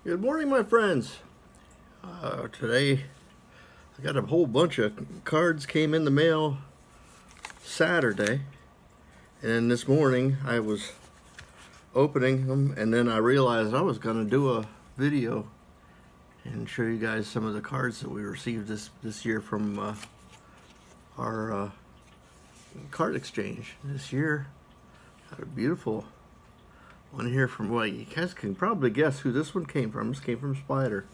Good morning, my friends. Today I got a whole bunch of cards came in the mail Saturday, and this morning I was opening them, and then I realized I was going to do a video and show you guys some of the cards that we received this year from our card exchange. This year got a beautiful one here from, well, you guys can probably guess who this one came from. This came from Spider.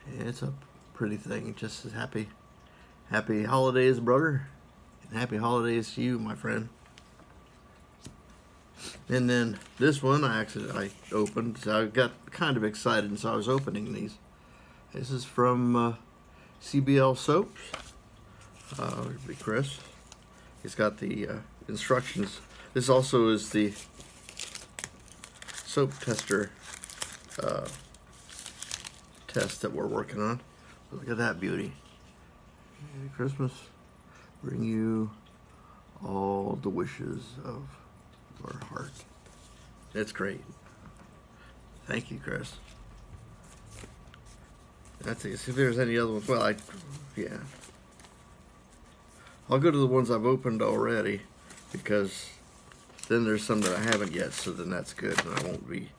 And it's a pretty thing. Just as happy holidays, brother. And happy holidays to you, my friend. And then this one I opened, so I got kind of excited, and so I was opening these. This is from CBL Soaps. It'd be Chris. He's got the instructions. This also is the soap tester test that we're working on. Look at that beauty. Merry Christmas. Bring you all the wishes of your heart. That's great. Thank you, Chris. Let's see if there's any other ones. Well, yeah. I'll go to the ones I've opened already, because then there's some that I haven't yet, so then that's good, and I won't be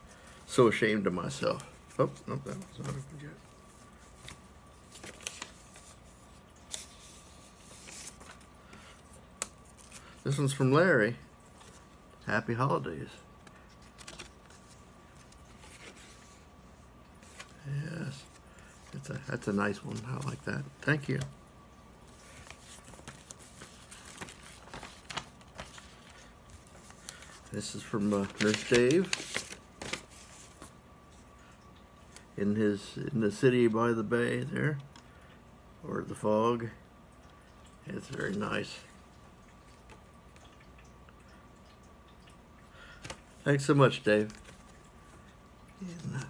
so ashamed of myself. Oh, no, that one's not opened yet. This one's from Larry. Happy holidays. Yes, that's a nice one. I like that. Thank you. This is from Nurse Dave in the city by the bay there, or the fog. It's very nice. Thanks so much, Dave. And,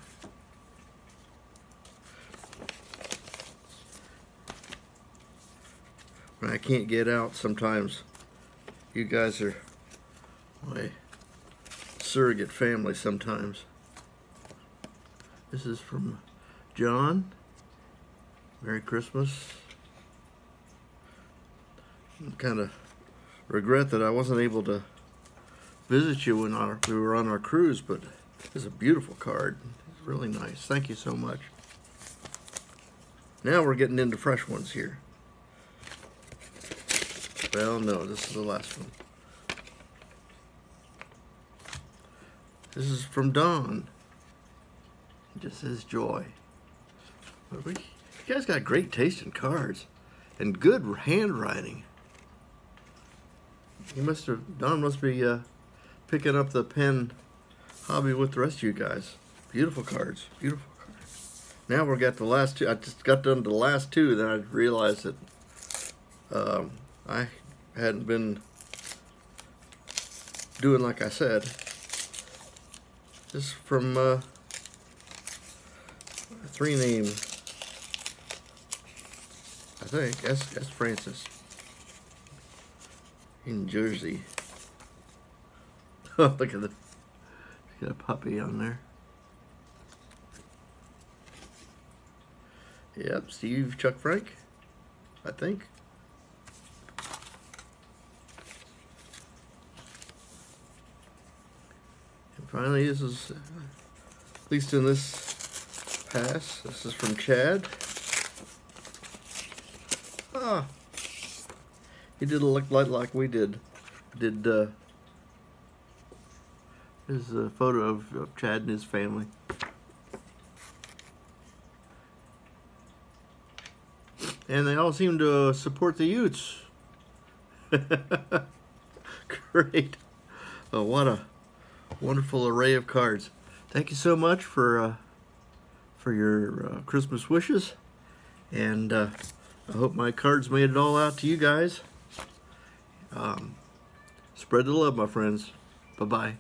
when I can't get out, sometimes you guys are my surrogate family sometimes. This is from John. Merry Christmas. I kind of regret that I wasn't able to visit you when we were on our cruise, but it's a beautiful card. It's really nice. Thank you so much. Now we're getting into fresh ones here. Well, no, this is the last one. This is from Don. It just says joy. You guys got great taste in cards and good handwriting. Don must be picking up the pen hobby with the rest of you guys. Beautiful cards, beautiful cards. Now we've got the last two. I just got done to the last two, then I realized that I hadn't been doing like I said. This is from three names, I think. S. Francis in Jersey. Oh, look at the got a puppy on there. Yep, Steve Chuck Frank, I think. And finally, this is, at least in this pass, this is from Chad. Ah, he did look like we did. There's a photo of Chad and his family. And they all seem to support the Utes. Great. Oh, what a wonderful array of cards. Thank you so much for your Christmas wishes. And I hope my cards made it all out to you guys. Spread the love, my friends. Bye-bye.